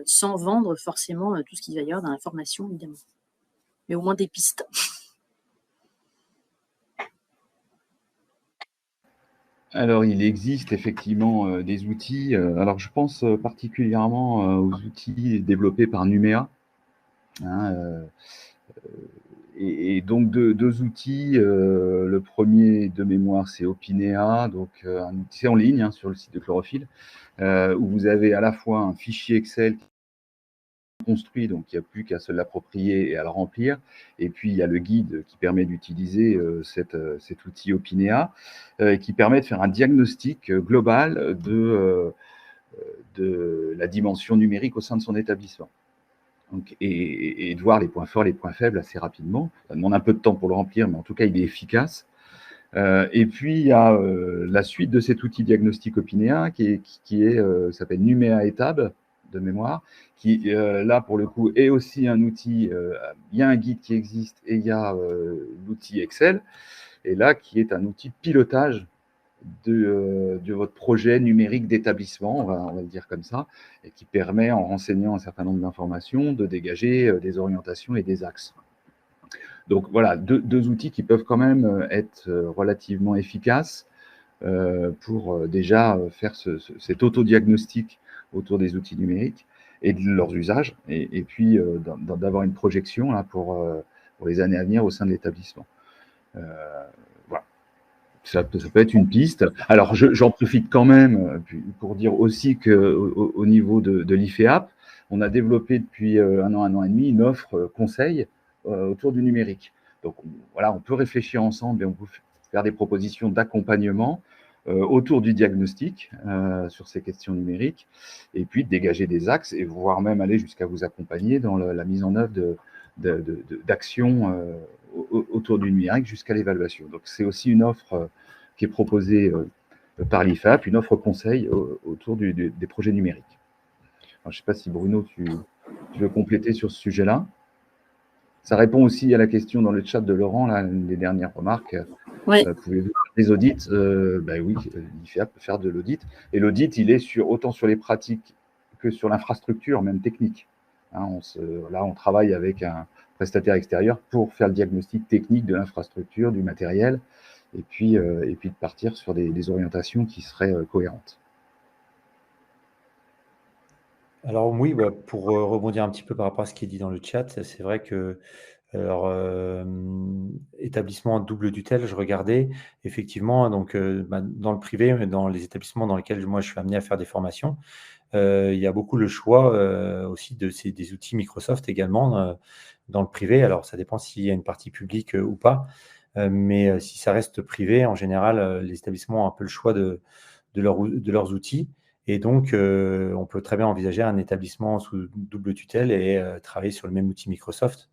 sans vendre forcément tout ce qu'il va y avoir dans la formation, évidemment. Mais au moins des pistes. Alors, il existe effectivement des outils. Alors, je pense particulièrement aux outils développés par Numéa. Hein, et donc, deux outils. Le premier de mémoire, c'est Opinea, donc un outil en ligne hein, sur le site de Chlorophylle, où vous avez à la fois un fichier Excel construit, donc il n'y a plus qu'à se l'approprier et à le remplir. Et puis, il y a le guide qui permet d'utiliser cet outil Opinea, qui permet de faire un diagnostic global de la dimension numérique au sein de son établissement. Donc, et de voir les points forts, les points faibles assez rapidement. Ça demande un peu de temps pour le remplir, mais en tout cas, il est efficace. Et puis, il y a la suite de cet outil diagnostic Opinea qui s'appelle Numéa Etab, de mémoire, qui, là, pour le coup, est aussi un outil. Il y a un guide qui existe et il y a l'outil Excel, et là, qui est un outil de pilotage de votre projet numérique d'établissement, on va le dire comme ça, et qui permet, en renseignant un certain nombre d'informations, de dégager des orientations et des axes. Donc voilà, deux outils qui peuvent quand même être relativement efficaces pour déjà faire cet autodiagnostic autour des outils numériques et de leurs usages, et puis d'avoir une projection là, pour les années à venir au sein de l'établissement. Voilà. Ça peut être une piste. Alors, j'en profite quand même pour dire aussi qu'au niveau de l'IFEAP, on a développé depuis un an et demi une offre conseil autour du numérique. Donc, voilà, on peut réfléchir ensemble et on peut faire des propositions d'accompagnement autour du diagnostic sur ces questions numériques, et puis dégager des axes et voire même aller jusqu'à vous accompagner dans la mise en œuvre d'actions autour du numérique jusqu'à l'évaluation. Donc, c'est aussi une offre qui est proposée par l'IFAP, une offre conseil autour des projets numériques. Alors, je ne sais pas si Bruno, tu veux compléter sur ce sujet-là. Ça répond aussi à la question dans le chat de Laurent, là, une des dernières remarques. Oui. Pouvez-vous faire des audits oui, l'IFAP peut faire de l'audit. Et l'audit, il est autant sur les pratiques que sur l'infrastructure, même technique. Hein, là, on travaille avec un prestataire extérieur pour faire le diagnostic technique de l'infrastructure, du matériel, et puis de partir sur des orientations qui seraient cohérentes. Alors oui, pour rebondir un petit peu par rapport à ce qui est dit dans le chat, c'est vrai que établissement double tutelle, je regardais effectivement, donc dans le privé, mais dans les établissements dans lesquels moi je suis amené à faire des formations, il y a beaucoup le choix aussi des outils Microsoft également dans le privé. Alors ça dépend s'il y a une partie publique ou pas, mais si ça reste privé, en général, les établissements ont un peu le choix de leurs outils. Et donc, on peut très bien envisager un établissement sous double tutelle et travailler sur le même outil Microsoft,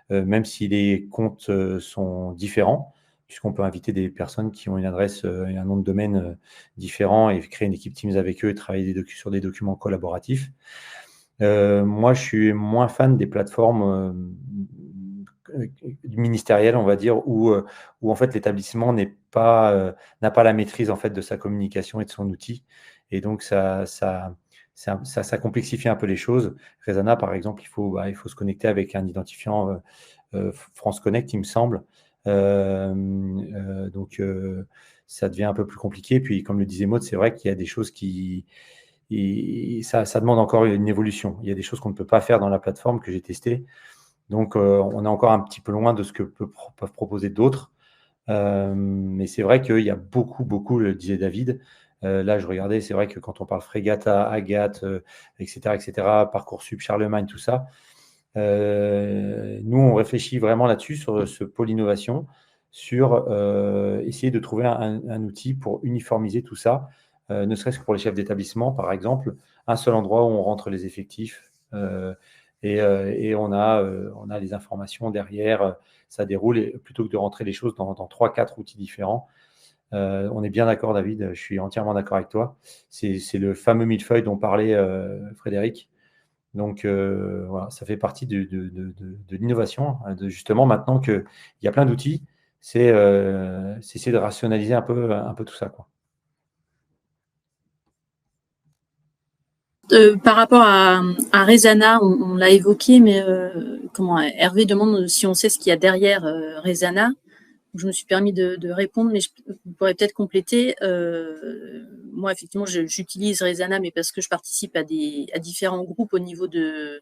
même si les comptes sont différents, puisqu'on peut inviter des personnes qui ont une adresse et un nom de domaine différent et créer une équipe Teams avec eux et travailler sur des documents collaboratifs. Moi, je suis moins fan des plateformes ministérielles, on va dire, où en fait l'établissement n'a pas la maîtrise en fait de sa communication et de son outil. Et donc, ça complexifie un peu les choses. Resana, par exemple, il faut se connecter avec un identifiant France Connect, il me semble. Donc, ça devient un peu plus compliqué. Puis, comme le disait Maud, c'est vrai qu'il y a des choses ça demande encore une évolution. Il y a des choses qu'on ne peut pas faire dans la plateforme que j'ai testées. Donc, on est encore un petit peu loin de ce que peuvent proposer d'autres. Mais c'est vrai qu'il y a beaucoup, le disait David. Là, je regardais, c'est vrai que quand on parle Fregata, Agathe, etc., Parcoursup, Charlemagne, tout ça, nous, on réfléchit vraiment là-dessus, sur ce pôle innovation, sur essayer de trouver un outil pour uniformiser tout ça, ne serait-ce que pour les chefs d'établissement, par exemple, un seul endroit où on rentre les effectifs et on a les informations derrière, ça déroule, et plutôt que de rentrer les choses dans 3-4 outils différents. On est bien d'accord, David, je suis entièrement d'accord avec toi. C'est le fameux millefeuille dont parlait Frédéric. Donc, voilà, ça fait partie de l'innovation, justement, maintenant qu'il y a plein d'outils, c'est essayer de rationaliser un peu tout ça, quoi. Par rapport à Rezana, on l'a évoqué, mais Hervé demande si on sait ce qu'il y a derrière Rezana. Je me suis permis de répondre, mais je pourrais peut-être compléter. Moi, effectivement, j'utilise Rezana, mais parce que je participe à différents groupes au niveau de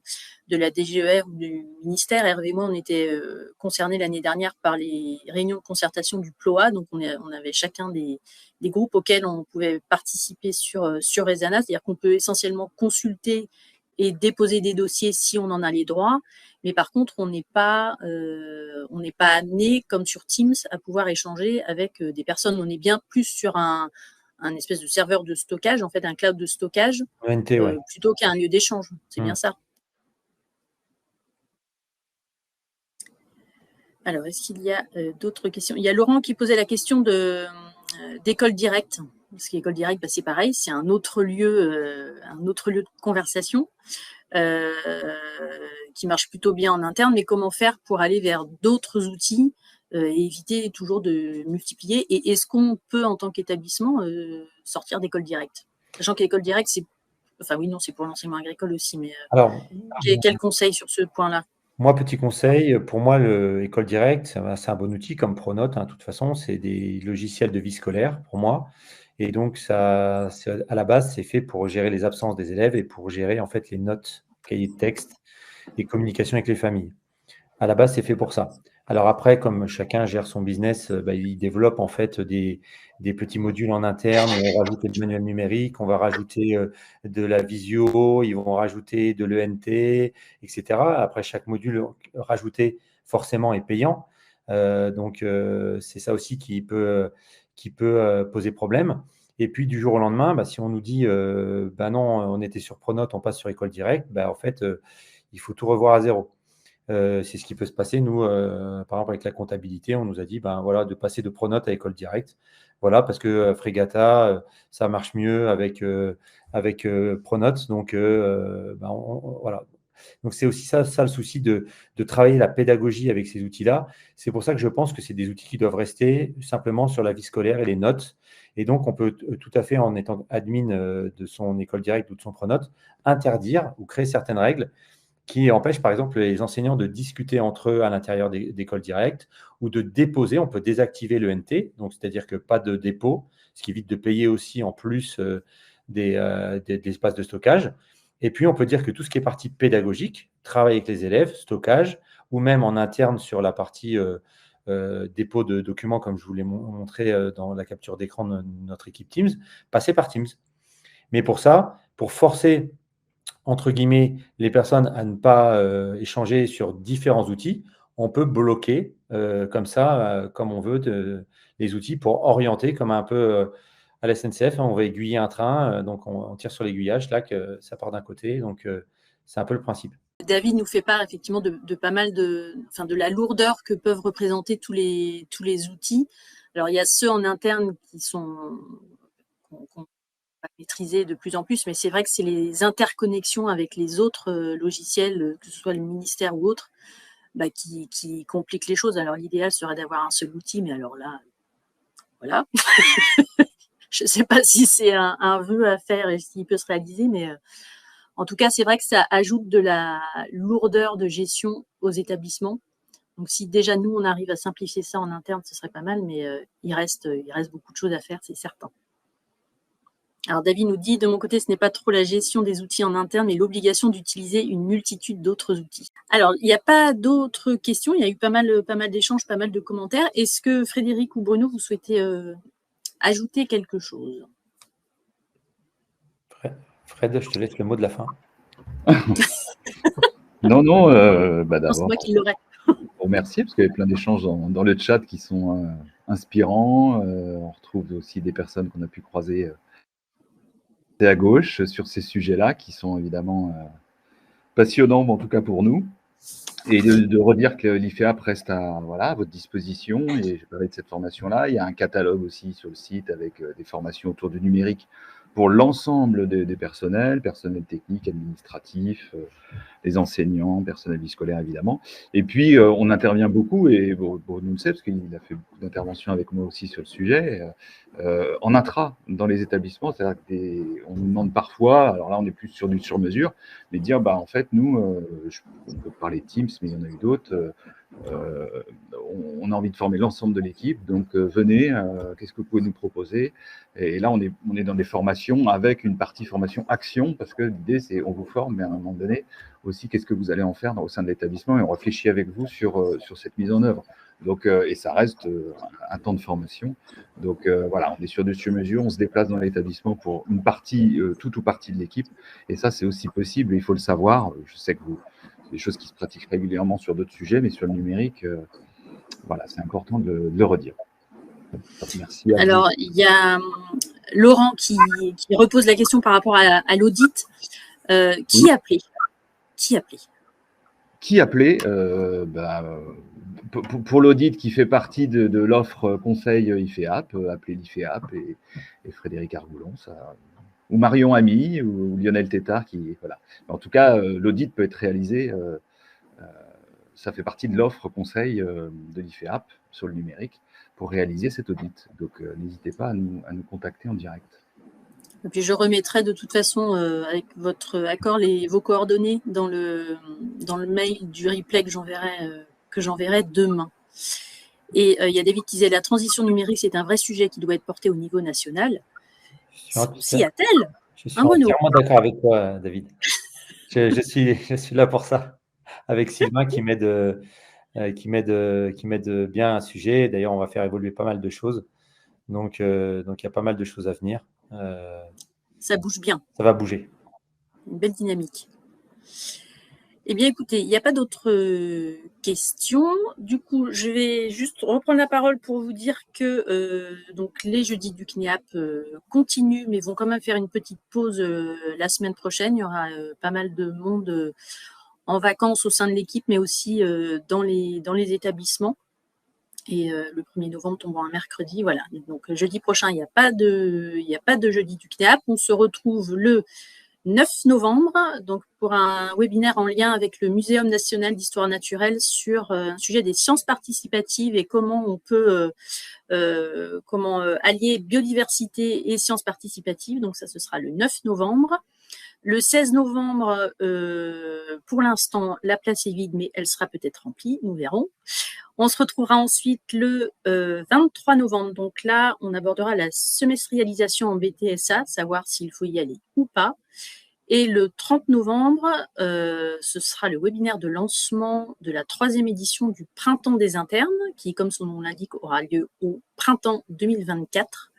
la DGER ou du ministère. Hervé et moi, on était concernés l'année dernière par les réunions de concertation du PLOA, donc on avait chacun des groupes auxquels on pouvait participer sur Rezana, c'est-à-dire qu'on peut essentiellement consulter et déposer des dossiers si on en a les droits. Mais par contre, on n'est pas amené, comme sur Teams, à pouvoir échanger avec des personnes. On est bien plus sur un espèce de serveur de stockage, en fait, un cloud de stockage, plutôt qu'un lieu d'échange. C'est bien ça. Alors, est-ce qu'il y a d'autres questions? Il y a Laurent qui posait la question d'école directe. Parce qu'école directe, c'est pareil, c'est un autre lieu de conversation. Qui marche plutôt bien en interne, mais comment faire pour aller vers d'autres outils et éviter toujours de multiplier? Et est-ce qu'on peut, en tant qu'établissement, sortir d'école directe? Sachant que l'école directe, c'est pour l'enseignement agricole aussi, mais quel conseil sur ce point-là? Moi, petit conseil, pour moi, l'école directe, c'est un bon outil comme Pronote, de toute façon, c'est des logiciels de vie scolaire pour moi. Et donc, à la base, c'est fait pour gérer les absences des élèves et pour gérer en fait les notes, cahiers de texte et communication avec les familles. À la base, c'est fait pour ça. Alors après, comme chacun gère son business, il développe en fait des petits modules en interne. On va rajouter le manuel numérique, on va rajouter de la visio, ils vont rajouter de l'ENT, etc. Après, chaque module rajouté forcément est payant. Donc, c'est ça aussi qui peut poser problème. Et puis, du jour au lendemain, si on nous dit non, on était sur Pronote, on passe sur École Directe, en fait, il faut tout revoir à zéro. C'est ce qui peut se passer. Nous, par exemple, avec la comptabilité, on nous a dit de passer de Pronote à École Directe. Voilà, parce que Fregata, ça marche mieux avec Pronote. Donc, voilà. Donc, c'est aussi ça le souci de travailler la pédagogie avec ces outils-là. C'est pour ça que je pense que c'est des outils qui doivent rester simplement sur la vie scolaire et les notes. Et donc, on peut tout à fait, en étant admin de son École Directe ou de son Pronote, interdire ou créer certaines règles qui empêche par exemple les enseignants de discuter entre eux à l'intérieur d'écoles directes ou de déposer. On peut désactiver l'ENT, donc c'est-à-dire que pas de dépôt, ce qui évite de payer aussi en plus des espaces de stockage. Et puis on peut dire que tout ce qui est partie pédagogique, travail avec les élèves, stockage, ou même en interne sur la partie dépôt de documents, comme je vous l'ai montré dans la capture d'écran de notre équipe Teams, passer par Teams. Mais pour ça, pour forcer entre guillemets, les personnes à ne pas échanger sur différents outils, on peut bloquer comme ça, comme on veut, les outils pour orienter comme un peu à la SNCF. On va aiguiller un train, donc on tire sur l'aiguillage, là, que ça part d'un côté. Donc, c'est un peu le principe. David nous fait part effectivement de pas mal de la lourdeur que peuvent représenter tous les outils. Alors, il y a ceux en interne qui sont qu'on va maîtriser de plus en plus, mais c'est vrai que c'est les interconnexions avec les autres logiciels, que ce soit le ministère ou autre, qui compliquent les choses. Alors, l'idéal serait d'avoir un seul outil, mais alors là, voilà. Je ne sais pas si c'est un vœu à faire et s'il peut se réaliser, mais en tout cas, c'est vrai que ça ajoute de la lourdeur de gestion aux établissements. Donc, si déjà nous, on arrive à simplifier ça en interne, ce serait pas mal, mais il reste beaucoup de choses à faire, c'est certain. Alors, David nous dit, de mon côté, ce n'est pas trop la gestion des outils en interne, mais l'obligation d'utiliser une multitude d'autres outils. Alors, il n'y a pas d'autres questions. Il y a eu pas mal d'échanges, pas mal de commentaires. Est-ce que Frédéric ou Bruno, vous souhaitez ajouter quelque chose? Fred, je te laisse le mot de la fin. Non, d'abord, c'est moi qui l'aurais. Remercier, parce qu'il y avait plein d'échanges dans le chat qui sont inspirants. On retrouve aussi des personnes qu'on a pu croiser à gauche sur ces sujets-là, qui sont évidemment passionnants, en tout cas pour nous. Et de redire que l'IFEAP reste à votre disposition. Et je parlais de cette formation-là. Il y a un catalogue aussi sur le site avec des formations autour du numérique pour l'ensemble des personnels techniques, administratifs, les enseignants, personnel vie scolaire évidemment. Et puis, on intervient beaucoup, et Bruno le sait, parce qu'il a fait beaucoup d'interventions avec moi aussi sur le sujet, en intra, dans les établissements. C'est-à-dire qu'on nous demande parfois, alors là on est plus sur du sur-mesure, mais dire, en fait, nous, on peut parler de Teams, mais il y en a eu d'autres, on a envie de former l'ensemble de l'équipe, donc venez, qu'est-ce que vous pouvez nous proposer? Et là, on est dans des formations avec une partie formation action, parce que l'idée, c'est on vous forme, mais à un moment donné, aussi, qu'est-ce que vous allez en faire au sein de l'établissement, et on réfléchit avec vous sur cette mise en œuvre. Donc, et ça reste un temps de formation. Donc, voilà, on est sur du sur-mesure, on se déplace dans l'établissement pour une partie, toute ou partie de l'équipe, et ça, c'est aussi possible, il faut le savoir. Je sais que c'est des choses qui se pratiquent régulièrement sur d'autres sujets, mais sur le numérique, voilà, c'est important de le redire. Merci. Alors, il y a Laurent qui repose la question par rapport à l'audit. Qui appelait? Qui appelait pour l'audit qui fait partie de l'offre conseil IFEAP, appelez l'IFEAP et Frédéric Argoulon, ou Marion Ami, ou Lionel Tétard, voilà. En tout cas, l'audit peut être réalisé, ça fait partie de l'offre conseil de l'IFEAP sur le numérique pour réaliser cet audit. Donc, n'hésitez pas à nous contacter en direct. Et puis, je remettrai de toute façon, avec votre accord, vos coordonnées dans le mail du replay que j'enverrai demain. Et il y a David qui disait la transition numérique, c'est un vrai sujet qui doit être porté au niveau national. S'y a-t-elle? Je suis entièrement d'accord avec toi, David. Je suis là pour ça, avec Sylvain qui m'aide bien un sujet. D'ailleurs, on va faire évoluer pas mal de choses. Donc, il y a pas mal de choses à venir. Ça bouge bien. Ça va bouger. Une belle dynamique. Eh bien, écoutez, il n'y a pas d'autres questions. Du coup, je vais juste reprendre la parole pour vous dire que donc les jeudis du CNEAP continuent, mais vont quand même faire une petite pause la semaine prochaine. Il y aura pas mal de monde en vacances au sein de l'équipe, mais aussi dans les établissements. Et le 1er novembre tombant un mercredi, voilà. Donc jeudi prochain, il n'y a pas de jeudi du CNEAP. On se retrouve le 9 novembre, donc pour un webinaire en lien avec le Muséum national d'histoire naturelle sur un sujet des sciences participatives et comment on peut allier biodiversité et sciences participatives. Donc ça, ce sera le 9 novembre. Le 16 novembre, pour l'instant, la place est vide, mais elle sera peut-être remplie, nous verrons. On se retrouvera ensuite le 23 novembre. Donc là, on abordera la semestrialisation en BTSA, savoir s'il faut y aller ou pas. Et le 30 novembre, ce sera le webinaire de lancement de la 3e édition du Printemps des internes, qui, comme son nom l'indique, aura lieu au printemps 2024.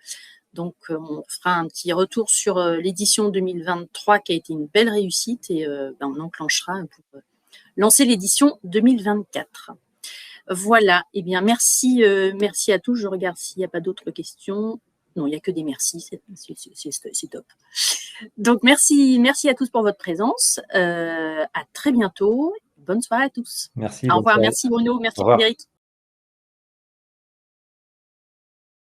Donc, on fera un petit retour sur l'édition 2023 qui a été une belle réussite et on enclenchera pour lancer l'édition 2024. Voilà, eh bien merci à tous. Je regarde s'il n'y a pas d'autres questions. Non, il n'y a que des merci, c'est top. Donc merci à tous pour votre présence. À très bientôt. Bonne soirée à tous. Merci. Au revoir, merci Bruno, merci Frédéric.